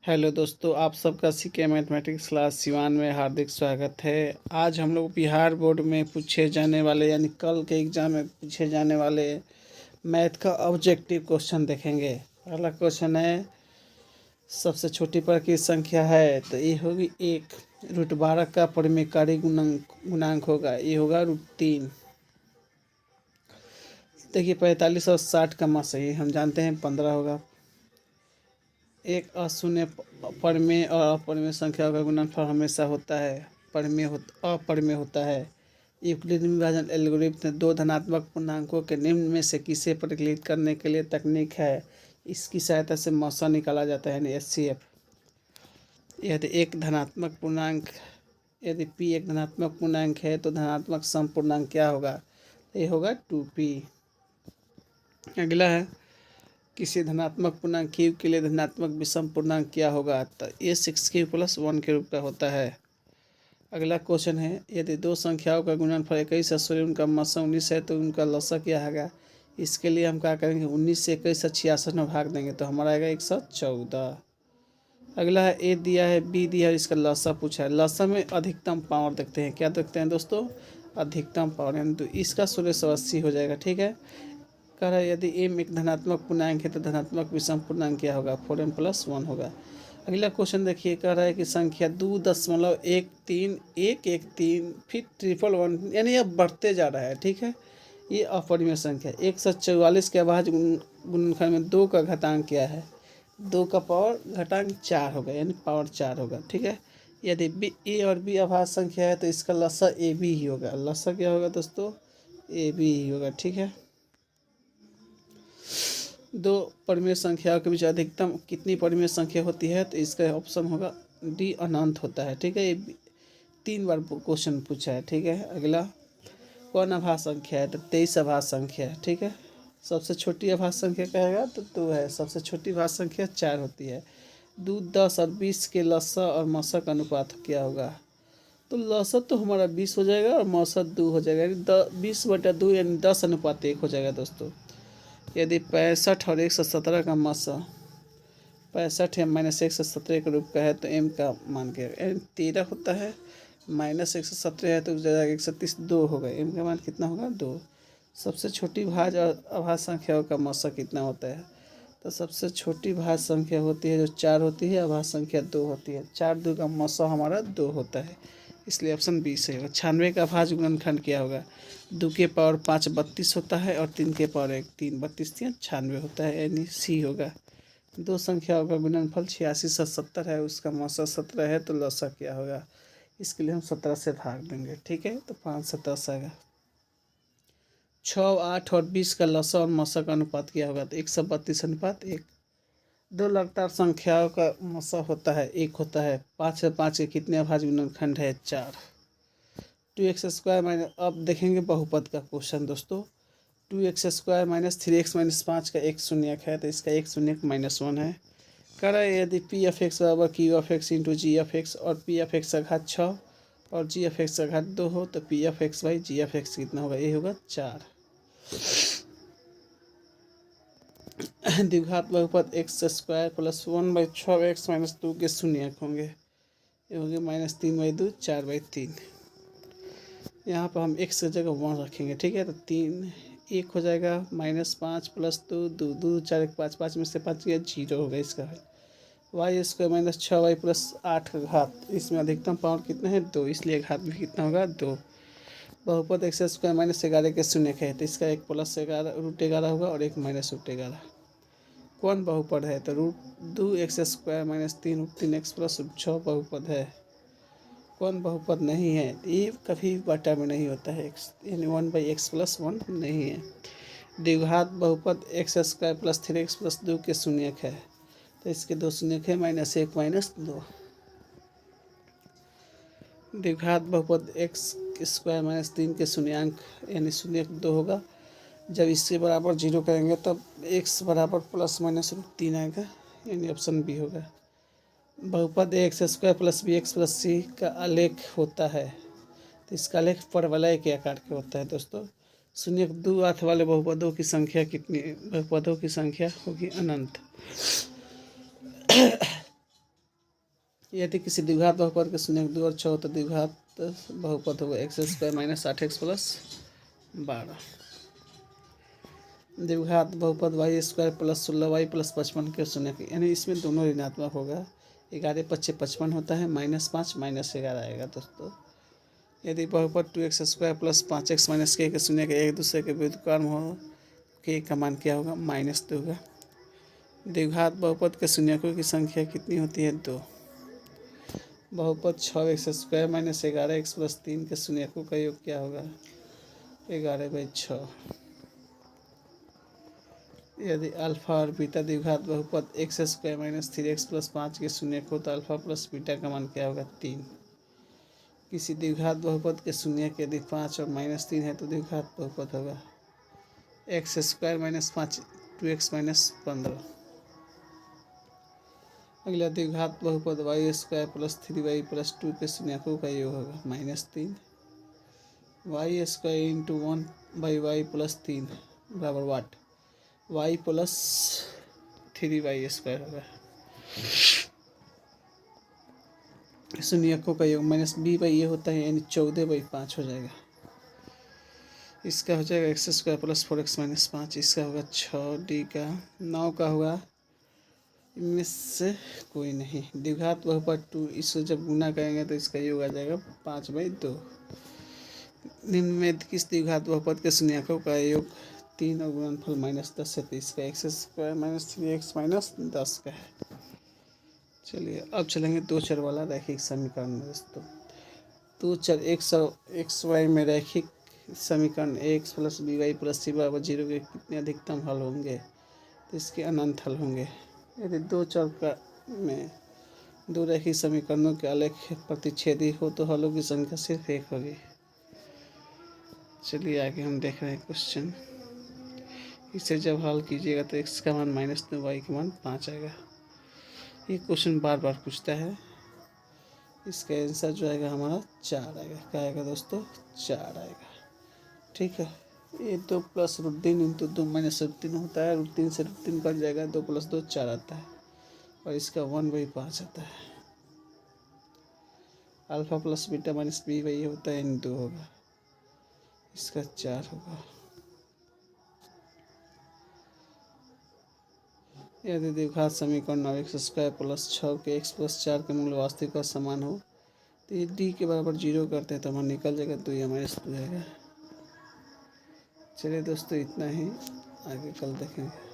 Hello दोस्तों, आप सबका सीके मैथमेटिक्स क्लास सिवान में हार्दिक स्वागत है। आज हम लोग बिहार बोर्ड में पूछे जाने वाले यानी कल के एग्ज़ाम में पूछे जाने वाले मैथ का ऑब्जेक्टिव क्वेश्चन देखेंगे। पहला क्वेश्चन है, सबसे छोटी पर की संख्या है तो ये होगी 1। √12 का परिमेयकारी गुणांक होगा, ये होगा √3। देखिए 45 और 60 का मा सही हम जानते हैं 15 होगा। एक अशून्य परिमेय और अपरिमेय संख्या का गुणनफल हमेशा होता है अपरिमेय होता है। यूक्लिड विभाजन एल्गोरिथ्म दो धनात्मक पूर्णांकों के निम्न में से किसे परिकलित करने के लिए तकनीक है। इसकी सहायता से मौसा निकाला जाता है यानी HCF। यदि P एक धनात्मक पूर्णांक है तो धनात्मक सम पूर्णांक क्या होगा? ये होगा 2P। अगला है, किसी धनात्मक पूर्णांक क्यूब के लिए धनात्मक विषम पूर्णांक क्या होगा? तो ये 6Q+1 के रूप का होता है। अगला क्वेश्चन है, यदि दो संख्याओं का गुणनफल 21 है, उनका मसा 19 है तो उनका लसा क्या होगा? इसके लिए हम क्या करेंगे, 19 से 21 से 66 में भाग देंगे तो हमारा आएगा 114। अगला है, ए दिया है बी दिया है, इसका लसा पूछा है। लसा में अधिकतम पावर देखते हैं, क्या देखते हैं दोस्तों? अधिकतम पावर यानी तो इसका 1680 हो जाएगा। ठीक है, कह रहा है यदि m एक धनात्मक पूर्णांक है तो धनात्मक विषम पूर्णांक क्या होगा? 4m+1 होगा। अगला क्वेश्चन देखिए, कह रहा है कि संख्या 2.13113 फिर 111 यानी अब बढ़ते जा रहा है। ठीक है, ये अपरिमेय संख्या 144 के अभाज्य गुणनखंड में 2 का घातांक क्या है? 2 का पावर घातांक 4 होगा यानी पावर 4 होगा। ठीक है, यदि ए और बी अभाज्य संख्या है तो इसका लसा ए बी ही होगा। लसा क्या होगा दोस्तों? ए बी ही होगा। ठीक है, दो परिमेय संख्याओं के बीच अधिकतम कितनी परिमेय संख्या होती है? तो इसका ऑप्शन होगा डी, अनंत होता है। ठीक है, ये 3 बार क्वेश्चन पूछा है। ठीक है, अगला, कौन अभाज्य संख्या है? तो 23 अभाज्य संख्या है। ठीक है, सबसे छोटी अभाज्य संख्या कहेगा तो 2 है। सबसे छोटी भाज्य संख्या 4 होती है। 2, 10 और 20 के लसा और मसा का अनुपात क्या होगा? तो लसा तो हमारा 20 हो जाएगा और मसा 2 हो जाएगा यानी 20/2 यानी 10:1 हो जाएगा दोस्तों। यदि 65 और 117 का मसा 65 या -117 के रूप का है तो m का मान क्या है? 13 होता है। -117 है तो 136 2 होगा। m का मान कितना होगा? 2। सबसे छोटी भाज्य और अभाज्य संख्याओं का मसा कितना होता है? तो सबसे छोटी भाज्य संख्या होती है जो 4 होती है, अभाज्य संख्या 2 होती है। 4 2 का मसा हमारा 2 होता है, इसलिए ऑप्शन बी सही होगा। 96 का अभाज्य गुणनखंड क्या होगा? 2 के पावर 5 32 होता है और 3 के पावर 1 3 32 96 होता है यानी सी होगा। दो संख्याओं का गुणनफल 86 से 70 है, उसका मौसा 17 है तो लसा क्या होगा? इसके लिए हम 17 से भाग देंगे। ठीक है, तो 5 से 10 आएगा। 6, 8 और 20 का लसा और मसा का अनुपात क्या होगा? तो 132:1। दो लगातार संख्याओं का मसा होता है 1 होता है। 5 से 5 के कितने अभाज्य गुणनखंड है? 4। 2x² अब देखेंगे बहुपद का क्वेश्चन दोस्तों। 2x² - 3x - 5 का एक शून्यक है तो इसका एक शून्यक -1 है। कह रहा है यदि p(x) = q(x) × g(x) और p(x) का घात 6 और g(x) का घात 2 हो तो p(x/g(x) कितना होगा? ये होगा 4। द्विघात बहुपद x² + 1/6x - 2 के शून्यक होंगे। ये होंगे -3/2 4/3। यहाँ पर हम x की जगह 1 रखेंगे। ठीक है, तो 3 1 हो जाएगा, -5 + 2 2 2 4 1 5 5 में से 5 गया 0 होगा इसका। y² - 6y + 8 का घात, इसमें अधिकतम पावर कितना है? 2, इसलिए घात भी कितना होगा? 2। बहुपद x² - 11 के शून्यक है तो इसका एक +11 √11 होगा और एक -√11। कौन बहुपद है? तो √2x² - 3 √3x + √6 बहुपद है। कौन बहुपद नहीं है? ये कभी बटा में नहीं होता है, x यानी 1/x+1 नहीं है। द्विघात बहुपद x² + 3x + 2 के शून्यक है तो इसके दो शून्यक है, -1 - 2। द्विघात बहुपद x² - 3 के शून्यंक यानी शून्यक 2 होगा। जब इसके बराबर 0 करेंगे तब x बराबर ±√3 आएगा यानी ऑप्शन बी होगा। बहुपद x² + bx + c का आलेख होता है तो इसका आलेख परवलय के आकार के होता है दोस्तों। शून्यक 2 अर्थ वाले बहुपदों की संख्या कितनी? बहुपदों की संख्या होगी अनंत। यदि किसी द्विघात बहुपद के शून्य 2 और 6 हो तो द्विघात बहुपद होगा x square minus 8x plus 12। द्विघात बहुपद Y square plus 16y plus 55 के शून्य के, यानी इसमें दोनों ऋणात्मक होगा। 11 पच्चे 55 होता है, -5 -11 आएगा दोस्तों। यदि बहुपद 2x square plus 5x minus के शून्य के एक दूसरे के व्युत्क्रम हो, के का मान क्या होगा? -2 होगा। द्विघात बहुपद के शून्यकों की संख्या कितनी होती है? 2। बहुपद 6x square minus 11x plus 3 के शून्यकों का योग क्या होगा? 11/6। यदि अल्फा और बीटा द्विघात बहुपद x square minus 3x plus 5 के शून्यक हो तो अल्फा प्लस बीटा का मान क्या होगा? 3। किसी द्विघात बहुपद के शून्यक यदि 5 और -3 है तो द्विघात बहुपद होगा x square minus 5 2x minus 15। अगला द्विघात बहुपद Y square plus 3y plus 2 के शून्यकों का योग होगा -3। Y square into 1/y plus 3 बराबर वाट? y प्लस 3y स्क्वायर होगा। शून्यकों का योग -b ये होता है, यानी 14/5 हो जाएगा। इसका हो जाएगा x square plus 4x minus 5। इसका होगा 6d का 9 का होगा, इनमें से कोई नहीं। द्विघात बहुपद 2, इसको जब गुना करेंगे तो इसका योग आ जाएगा 5/2। निम्न में किस द्विघात बहुपद के शून्यकों का योग 3 और गुणनफल -10 है? तो इसका x square minus 3x minus 10 का है। चलिए अब चलेंगे दो चर वाला रैखिक समीकरण में दोस्तों। दो चर x y में रैखिक समीकरण ax plus by plus c बराबर 0 के कितने अधिकतम हल होंगे? तो इसके अनंत हल होंगे। यदि दो चर का में दो रैखिक समीकरणों के आलेख प्रतिच्छेदी हो तो हलों की संख्या सिर्फ एक होगी। चलिए आगे हम देख रहे हैं क्वेश्चन। इसे जब हल कीजिएगा तो x का मान -2 y का मान 5 आएगा। ये क्वेश्चन बार बार पूछता है। इसका आंसर जो आएगा हमारा 4 आएगा। क्या आएगा दोस्तों? 4 आएगा। ठीक है। ये 2 + √3 इंटू 2 - √3 होता है। √3 से √3 कट जाएगा, 2 + 2 4 आता है और इसका 1/5 आता है। Alpha plus beta minus b वही होता है, इन 2 होगा, इसका 4 होगा। यदि द्विघात समीकरण x स्क्वायर प्लस 6 के x प्लस 4 के मूल वास्तविक और समान हो तो ये d के बराबर 0 करते हैं तो हमारा निकल जाएगा, तो ये -2 आएगा। चलिए दोस्तों इतना ही, आगे कल देखेंगे।